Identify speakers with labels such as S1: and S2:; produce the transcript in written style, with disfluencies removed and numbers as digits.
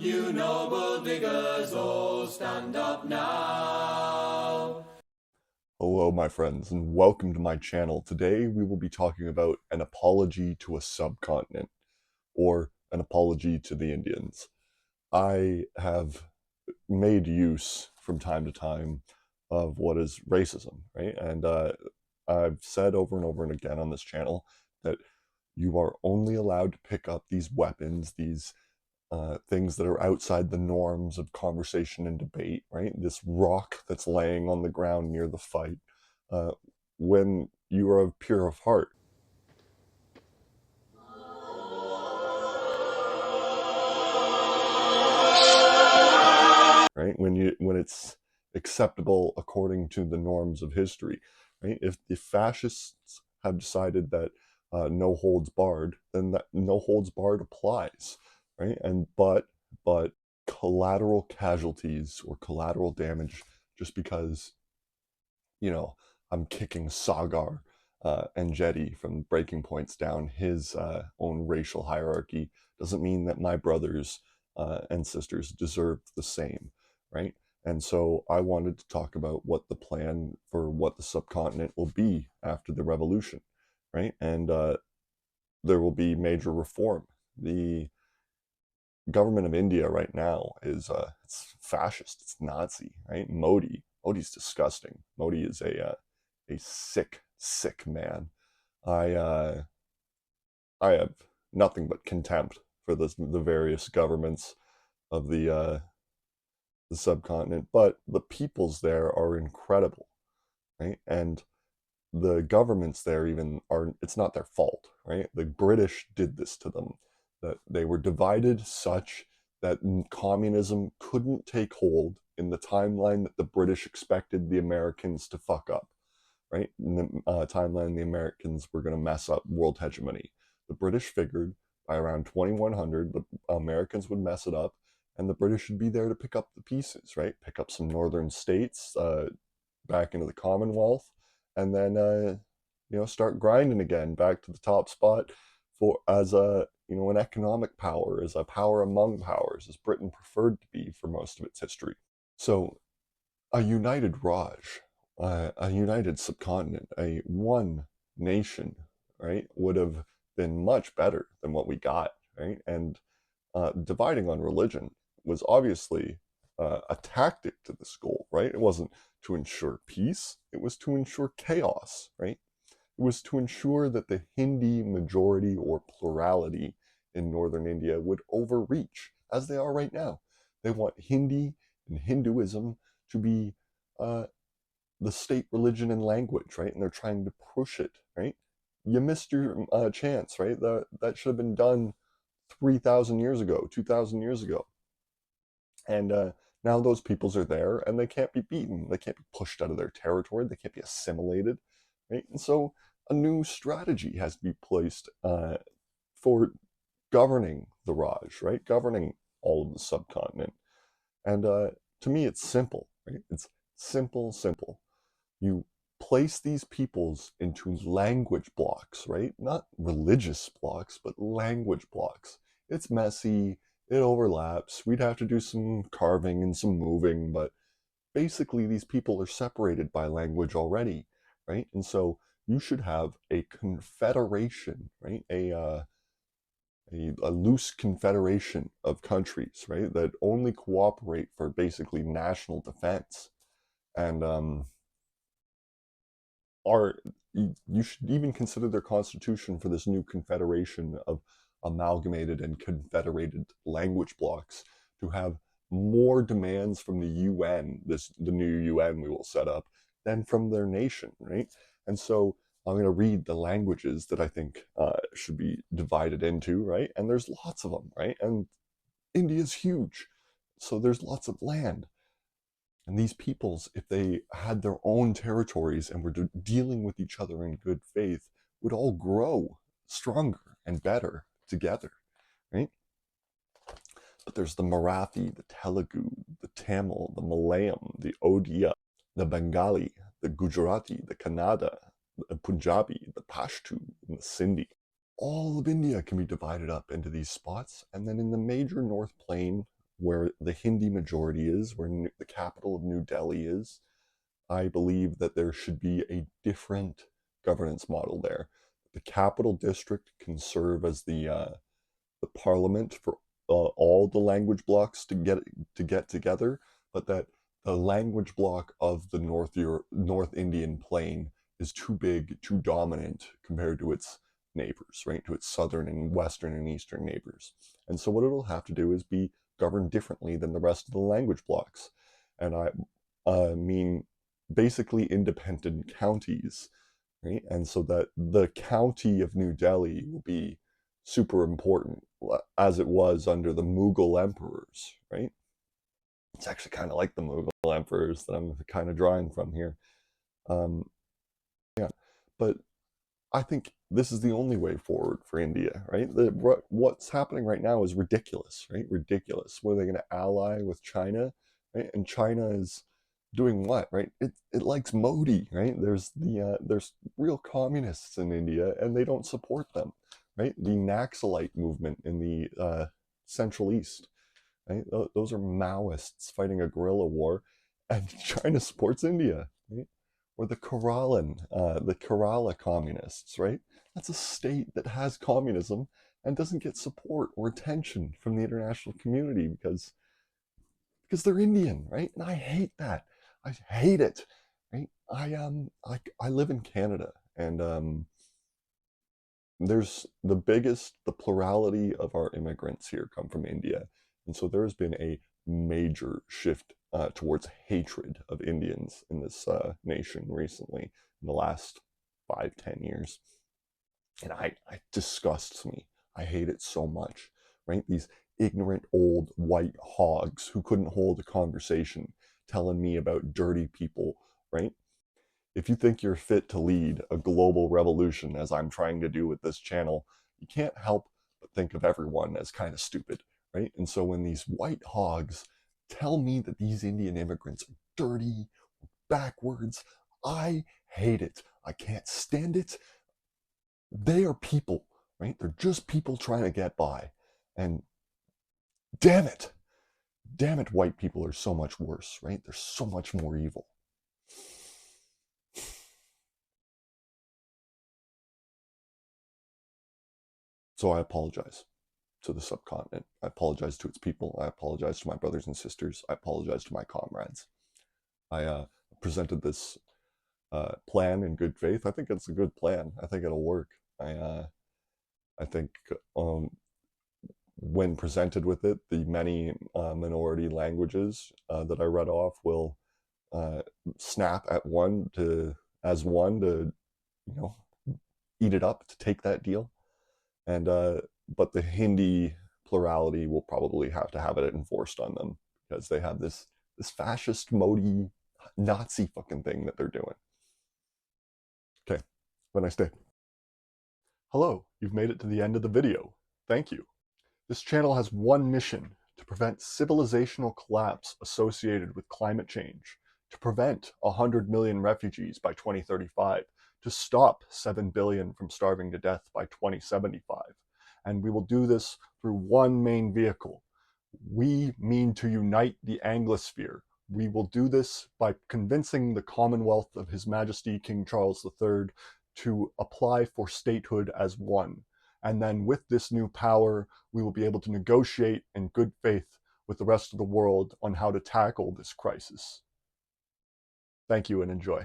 S1: You noble diggers, all stand up now.
S2: Hello, my friends, and welcome to my channel. Today we will be talking about an apology to a subcontinent, or an apology to the Indians. I have made use from time to time of what is racism, right? And I've said over and over and again on this channel that you are only allowed to pick up these weapons, these things that are outside the norms of conversation and debate, right? This rock that's laying on the ground near the fight, uh, when you are pure of heart, right? When it's acceptable according to the norms of history, right? If the fascists have decided that no holds barred, then that no holds barred applies, right? But collateral casualties or collateral damage just because I'm kicking Sagar and Jetty from breaking points down his own racial hierarchy doesn't mean that my brothers and sisters deserve the same, right? And so I wanted to talk about what the plan for what the subcontinent will be after the revolution, right? And there will be major reform. The government of India right now is it's fascist, it's Nazi, right? Modi's disgusting. Modi is a sick man. I I have nothing but contempt for the various governments of the subcontinent, but the peoples there are incredible, right? And the governments there even are, it's not their fault, right? The British did this to them, that they were divided such that communism couldn't take hold in the timeline that the British expected the Americans to fuck up, right? In the timeline the Americans were going to mess up world hegemony. The British figured by around 2100 the Americans would mess it up, and the British should be there to pick up the pieces, right? Pick up some northern states back into the Commonwealth, and then start grinding again back to the top spot for as a an economic power, as a power among powers, as Britain preferred to be for most of its history. So a united Raj, a united subcontinent, a one nation, right, would have been much better than what we got, right? And dividing on religion was obviously a tactic to this goal, right? It wasn't to ensure peace, it was to ensure chaos, right? It was to ensure that the Hindi majority or plurality in northern India would overreach, as they are right now. They want Hindi and Hinduism to be uh, the state religion and language, right? And they're trying to push it, right? You missed your chance, right? That should have been done 3,000 years ago, 2,000 years ago. And now those peoples are there and they can't be beaten. They can't be pushed out of their territory. They can't be assimilated, right? And so a new strategy has to be placed for governing the Raj, right? Governing all of the subcontinent. And to me, it's simple, right? It's simple. You place these peoples into language blocks, right? Not religious blocks, but language blocks. It's messy, it overlaps. We'd have to do some carving and some moving, but basically these people are separated by language already, right? And so you should have a confederation, right? A loose confederation of countries, right, that only cooperate for basically national defense. And are you should even consider their constitution for this new confederation of amalgamated and confederated language blocks to have more demands from the UN, the new UN we will set up, than from their nation, right? And so I'm going to read the languages that I think should be divided into, right? And there's lots of them, right? And India's huge, so there's lots of land. And these peoples, if they had their own territories and were dealing with each other in good faith, would all grow stronger and better together, right? But there's the Marathi, the Telugu, the Tamil, the Malayalam, the Odia, the Bengali, the Gujarati, the Kannada, the Punjabi, the Pashto, and the Sindhi. All of India can be divided up into these spots, and then in the major North Plain where the Hindi majority is, where the capital of New Delhi is, I believe that there should be a different governance model there. The capital district can serve as the parliament for all the language blocks to get together, but that the language block of the North Indian plain is too big, too dominant compared to its neighbors, right? To its southern and western and eastern neighbors. And so what it'll have to do is be governed differently than the rest of the language blocks. And I mean basically independent counties, right? And so that the county of New Delhi will be super important as it was under the Mughal emperors, right? It's actually kind of like the Mughal emperors that I'm kind of drawing from here. Um, yeah, but I think this is the only way forward for India, right? What's happening right now is ridiculous, right? Ridiculous. What are they going to ally with China, right? And China is doing what, right? It likes Modi, right? There's real communists in India, and they don't support them, right? The Naxalite movement in the Central East, right? Those are Maoists fighting a guerrilla war, and China supports India, right? Or the Kerala communists, right? That's a state that has communism and doesn't get support or attention from the international community because they're Indian, right? And I hate that. I hate it, right? I live in Canada, and there's the plurality of our immigrants here come from India, and so there has been a major shift towards hatred of Indians in this nation recently in the last 5-10 years, and I disgusts me. I hate it so much, right? These ignorant old white hogs who couldn't hold a conversation telling me about dirty people, right? If you think you're fit to lead a global revolution, as I'm trying to do with this channel, you can't help but think of everyone as kind of stupid, right? And so when these white hogs tell me that these Indian immigrants are dirty, backwards, I hate it. I can't stand it. They are people, right? They're just people trying to get by. And damn it, damn it, white people are so much worse, right? They're so much more evil. So I apologize to the subcontinent. I apologize to its people. I apologize to my brothers and sisters. I apologize to my comrades. I presented this plan in good faith. I think it's a good plan. I think it'll work. I think when presented with it, the many minority languages that I read off will snap at one to you know eat it up to take that deal, and but the Hindi plurality will probably have to have it enforced on them because they have this fascist Modi Nazi fucking thing that they're doing. Okay, have a nice day. Hello, you've made it to the end of the video. Thank you. This channel has one mission: to prevent civilizational collapse associated with climate change, to prevent 100 million refugees by 2035, to stop 7 billion from starving to death by 2075. And we will do this through one main vehicle. We mean to unite the Anglosphere. We will do this by convincing the Commonwealth of His Majesty King Charles III to apply for statehood as one. And then with this new power, we will be able to negotiate in good faith with the rest of the world on how to tackle this crisis. Thank you and enjoy.